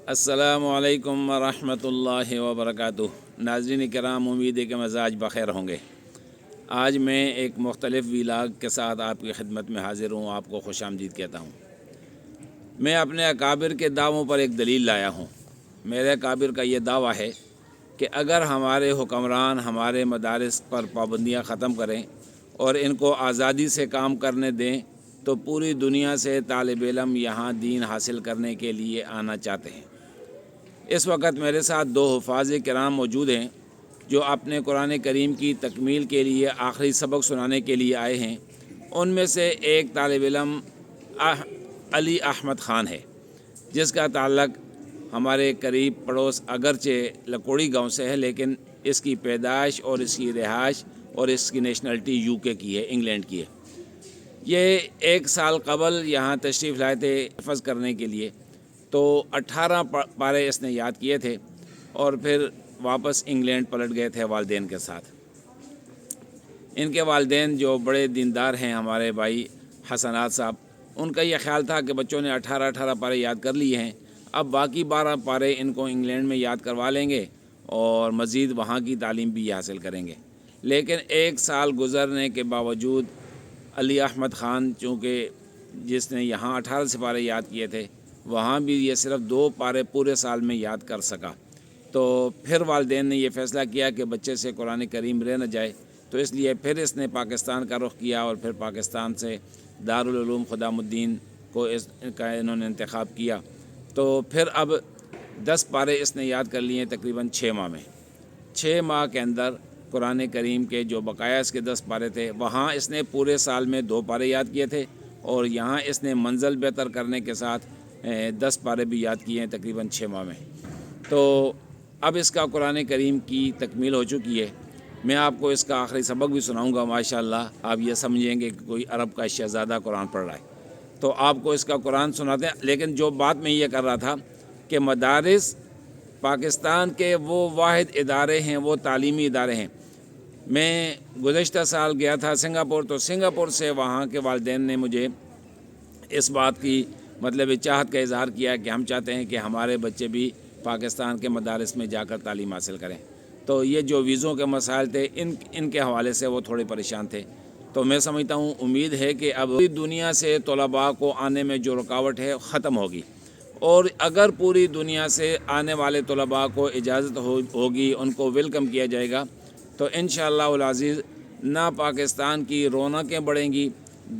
السلام علیکم ورحمۃ اللہ وبرکاتہ۔ ناظرین کرام، امید ہے کہ مزاج بخیر ہوں گے۔ آج میں ایک مختلف ویلاگ کے ساتھ آپ کی خدمت میں حاضر ہوں، آپ کو خوش آمدید کہتا ہوں۔ میں اپنے اکابر کے دعووں پر ایک دلیل لایا ہوں۔ میرے اکابر کا یہ دعویٰ ہے کہ اگر ہمارے حکمران ہمارے مدارس پر پابندیاں ختم کریں اور ان کو آزادی سے کام کرنے دیں تو پوری دنیا سے طالب علم یہاں دین حاصل کرنے کے لیے آنا چاہتے ہیں۔ اس وقت میرے ساتھ دو حفاظ کرام موجود ہیں جو اپنے قرآن کریم کی تکمیل کے لیے آخری سبق سنانے کے لیے آئے ہیں۔ ان میں سے ایک طالب علم علی احمد خان ہے، جس کا تعلق ہمارے قریب پڑوس اگرچہ لکوڑی گاؤں سے ہے، لیکن اس کی پیدائش اور اس کی رہائش اور اس کی نیشنلٹی UK کی ہے، انگلینڈ کی ہے۔ یہ 1 سال قبل یہاں تشریف لائے تھے حفظ کرنے کے لیے، تو 18 پارے اس نے یاد کیے تھے اور پھر واپس انگلینڈ پلٹ گئے تھے والدین کے ساتھ۔ ان کے والدین جو بڑے دیندار ہیں، ہمارے بھائی حسنات صاحب، ان کا یہ خیال تھا کہ بچوں نے 18 پارے یاد کر لیے ہیں، اب باقی 12 پارے ان کو انگلینڈ میں یاد کروا لیں گے اور مزید وہاں کی تعلیم بھی حاصل کریں گے۔ لیکن 1 سال گزرنے کے باوجود علی احمد خان، چونکہ جس نے یہاں 18 سپارے یاد کیے تھے، وہاں بھی یہ صرف 2 پارے پورے سال میں یاد کر سکا۔ تو پھر والدین نے یہ فیصلہ کیا کہ بچے سے قرآن کریم رہ نہ جائے، تو اس لیے پھر اس نے پاکستان کا رخ کیا اور پھر پاکستان سے دارالعلوم خدام الدین کو انہوں نے انتخاب کیا۔ تو پھر اب 10 پارے اس نے یاد کر لیے ہیں تقریباً 6 ماہ میں۔ 6 ماہ کے اندر قرآن کریم کے جو بقایا اس کے 10 پارے تھے، وہاں اس نے پورے سال میں 2 پارے یاد کیے تھے، اور یہاں اس نے منزل بہتر کرنے کے ساتھ 10 پارے بھی یاد کیے ہیں تقریباً 6 ماہ میں۔ تو اب اس کا قرآن کریم کی تکمیل ہو چکی ہے۔ میں آپ کو اس کا آخری سبق بھی سناؤں گا، ماشاءاللہ آپ یہ سمجھیں گے کہ کوئی عرب کا شہزادہ قرآن پڑھ رہا ہے۔ تو آپ کو اس کا قرآن سناتے ہیں، لیکن جو بات میں یہ کر رہا تھا کہ مدارس پاکستان کے وہ واحد ادارے ہیں، وہ تعلیمی ادارے ہیں۔ میں گزشتہ سال گیا تھا سنگاپور، تو سنگاپور سے وہاں کے والدین نے مجھے اس بات کی چاہت کا اظہار کیا کہ ہم چاہتے ہیں کہ ہمارے بچے بھی پاکستان کے مدارس میں جا کر تعلیم حاصل کریں۔ تو یہ جو ویزوں کے مسائل تھے، ان کے حوالے سے وہ تھوڑے پریشان تھے۔ تو میں سمجھتا ہوں، امید ہے کہ اب پوری دنیا سے طلباء کو آنے میں جو رکاوٹ ہے ختم ہوگی، اور اگر پوری دنیا سے آنے والے طلباء کو اجازت ہوگی، ان کو ویلکم کیا جائے گا، تو انشاءاللہ العزیز نہ پاکستان کی رونقیں بڑھیں گی،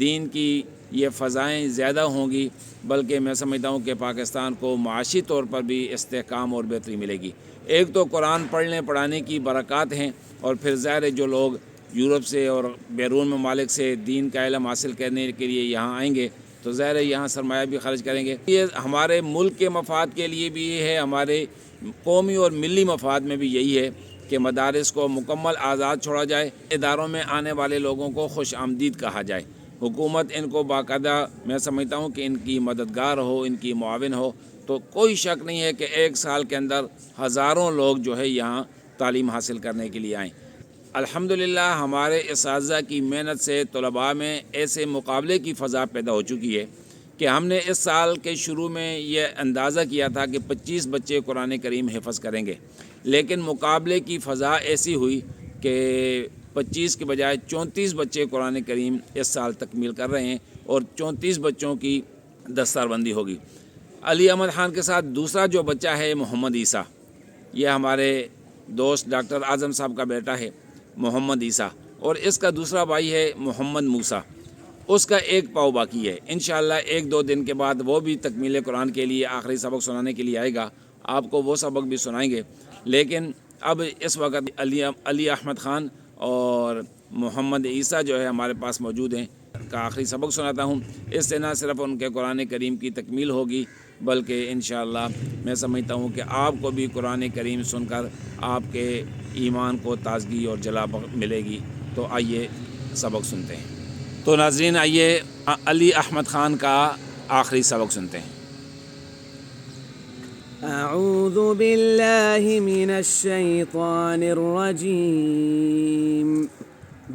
دین کی یہ فضائیں زیادہ ہوں گی، بلکہ میں سمجھتا ہوں کہ پاکستان کو معاشی طور پر بھی استحکام اور بہتری ملے گی۔ ایک تو قرآن پڑھنے پڑھانے کی برکات ہیں، اور پھر ظاہر ہے جو لوگ یورپ سے اور بیرون ممالک سے دین کا علم حاصل کرنے کے لیے یہاں آئیں گے، تو ظاہر ہے یہاں سرمایہ بھی خرچ کریں گے۔ یہ ہمارے ملک کے مفاد کے لیے بھی یہ ہے، ہمارے قومی اور ملی مفاد میں بھی یہی ہے کہ مدارس کو مکمل آزاد چھوڑا جائے، اداروں میں آنے والے لوگوں کو خوش آمدید کہا جائے، حکومت ان کو باقاعدہ، میں سمجھتا ہوں کہ ان کی مددگار ہو، ان کی معاون ہو، تو کوئی شک نہیں ہے کہ 1 سال کے اندر ہزاروں لوگ جو ہے یہاں تعلیم حاصل کرنے کے لیے آئیں۔ الحمدللہ ہمارے اساتذہ کی محنت سے طلباء میں ایسے مقابلے کی فضا پیدا ہو چکی ہے کہ ہم نے اس سال کے شروع میں یہ اندازہ کیا تھا کہ 25 بچے قرآن کریم حفظ کریں گے، لیکن مقابلے کی فضا ایسی ہوئی کہ 25 کے بجائے 34 بچے قرآن کریم اس سال تکمیل کر رہے ہیں، اور 34 بچوں کی دستار بندی ہوگی۔ علی احمد خان کے ساتھ دوسرا جو بچہ ہے محمد عیسیٰ، یہ ہمارے دوست ڈاکٹر اعظم صاحب کا بیٹا ہے محمد عیسیٰ، اور اس کا دوسرا بھائی ہے محمد موسیٰ، اس کا 1 پاؤ باقی ہے۔ انشاءاللہ 1-2 دن کے بعد وہ بھی تکمیل قرآن کے لیے آخری سبق سنانے کے لیے آئے گا، آپ کو وہ سبق بھی سنائیں گے۔ لیکن اب اس وقت علی احمد خان اور محمد عیسیٰ جو ہے ہمارے پاس موجود ہیں، کا آخری سبق سناتا ہوں۔ اس سے نہ صرف ان کے قرآن کریم کی تکمیل ہوگی، بلکہ انشاءاللہ میں سمجھتا ہوں کہ آپ کو بھی قرآن کریم سن کر آپ کے ایمان کو تازگی اور جلا ملے گی۔ تو آئیے سبق سنتے ہیں۔ تو ناظرین، آئیے علی احمد خان کا آخری سبق سنتے ہیں۔ اعوذ باللہ من الشیطان الرجیم،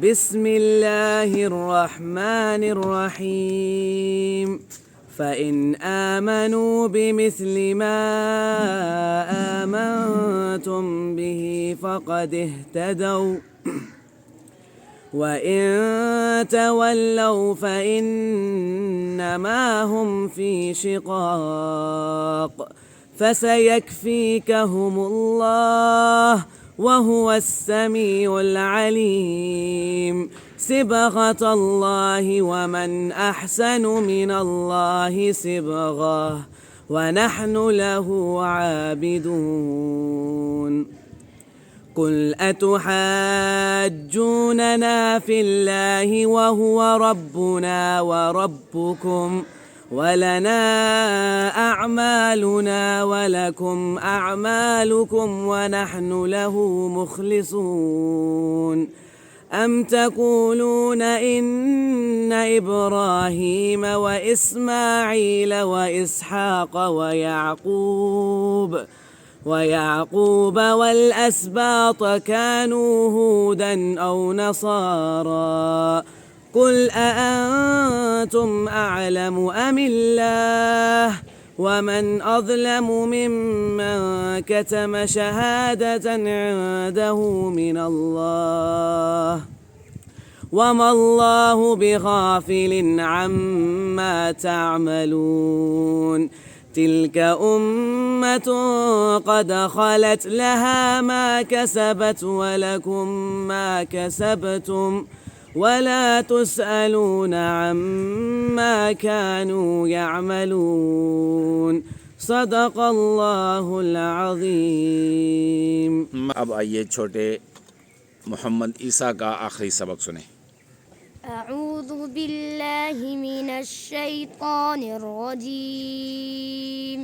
بسم اللہ الرحمن الرحیم، فإن آمنوا بمثل ما آمنتم به فقد اهتدوا وإن تولوا فإنما هم في شقاق فسيكفيكهم الله وهو السميع العليم صبغة الله ومن أحسن من الله صبغة ونحن له عابدون قل أتحاجوننا في الله وهو ربنا وربكم ولنا أعمالنا ولكم أعمالكم ونحن له مخلصون أم تقولون إن إبراهيم وإسماعيل وإسحاق ويعقوب والأسباط كانوا هودا أو نصارى قل أأنتم أعلم أم الله ومن أظلم ممن كتم شهادة عنده من الله وما الله بغافل عما تعملون تلك أمة قد خلت لها ما كسبت ولكم ما كسبتم ولا تسألون عما كانوا يعملون صدق اللہ العظیم۔ اب آئیے چھوٹے محمد عیسیٰ کا آخری سبق سنیں۔ اعوذ باللہ من الشیطان الرجیم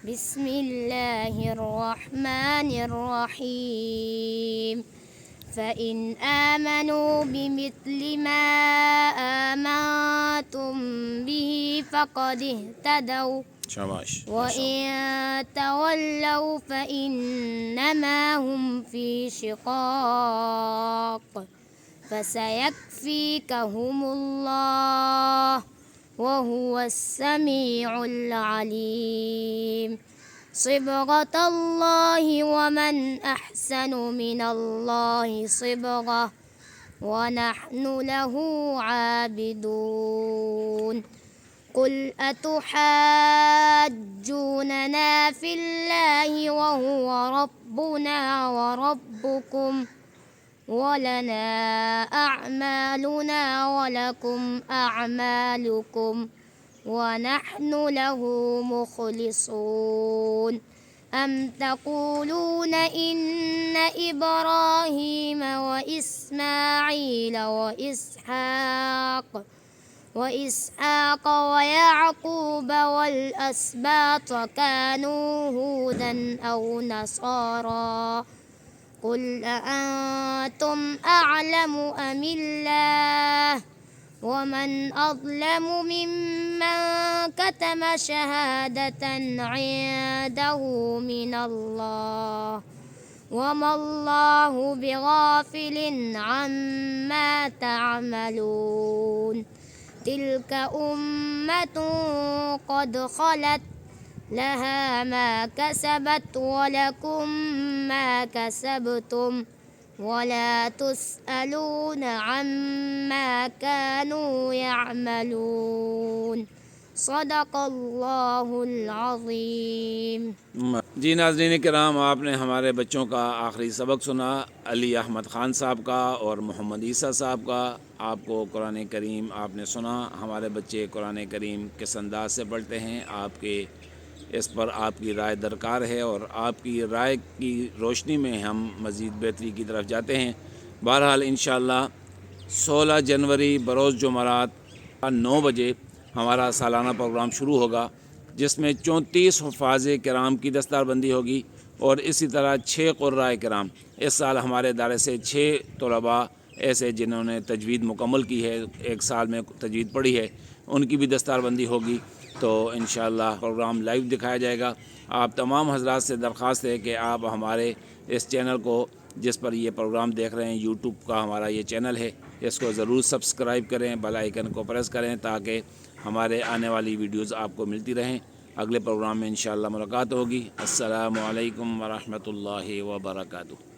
بسم اللہ الرحمن الرحیم فَإِنْ آمَنُوا بِمِثْلِ مَا آمَنْتُمْ بِهِ فَقَدِ اهْتَدَوْا شاباش۔ وَإِنْ تَوَلَّوْا فَإِنَّمَا هُمْ فِي شِقَاقٍ فَسَيَكْفِيكَهُمُ اللَّهُ وَهُوَ السَّمِيعُ الْعَلِيمُ صبغة الله ومن أحسن من الله صبغة ونحن له عابدون قل أتحاجوننا في الله وهو ربنا وربكم ولنا أعمالنا ولكم أعمالكم ونحن له مخلصون أم تقولون إن إبراهيم وإسماعيل وإسحاق ويعقوب والأسباط كانوا هودا أو نصارى قل أأنتم أعلم أم الله ومن أظلم ممن كتم شهادة عنده من الله وما الله بغافل عما تعملون تلك أمة قد خلت لها ما كسبت ولكم ما كسبتم ولا تسألون عما كانوا يعملون صدق اللہ العظیم۔ جی ناظرین کرام، آپ نے ہمارے بچوں کا آخری سبق سنا، علی احمد خان صاحب کا اور محمد عیسیٰ صاحب کا۔ آپ کو قرآن کریم آپ نے سنا۔ ہمارے بچے قرآن کریم کس انداز سے پڑھتے ہیں، آپ کے اس پر آپ کی رائے درکار ہے، اور آپ کی رائے کی روشنی میں ہم مزید بہتری کی طرف جاتے ہیں۔ بہرحال انشاءاللہ 16 جنوری بروز جمعرات 9 بجے ہمارا سالانہ پروگرام شروع ہوگا، جس میں 34 حفاظ کرام کی دستار بندی ہوگی، اور اسی طرح 6 قراء کرام۔ اس سال ہمارے ادارے سے 6 طلباء ایسے جنہوں نے تجوید مکمل کی ہے، 1 سال میں تجوید پڑھی ہے، ان کی بھی دستار بندی ہوگی۔ تو انشاءاللہ پروگرام لائیو دکھایا جائے گا۔ آپ تمام حضرات سے درخواست ہے کہ آپ ہمارے اس چینل کو، جس پر یہ پروگرام دیکھ رہے ہیں، یوٹیوب کا ہمارا یہ چینل ہے، اس کو ضرور سبسکرائب کریں، بیل آئیکن کو پریس کریں، تاکہ ہمارے آنے والی ویڈیوز آپ کو ملتی رہیں۔ اگلے پروگرام میں انشاءاللہ ملاقات ہوگی۔ السلام علیکم ورحمۃ اللہ وبرکاتہ۔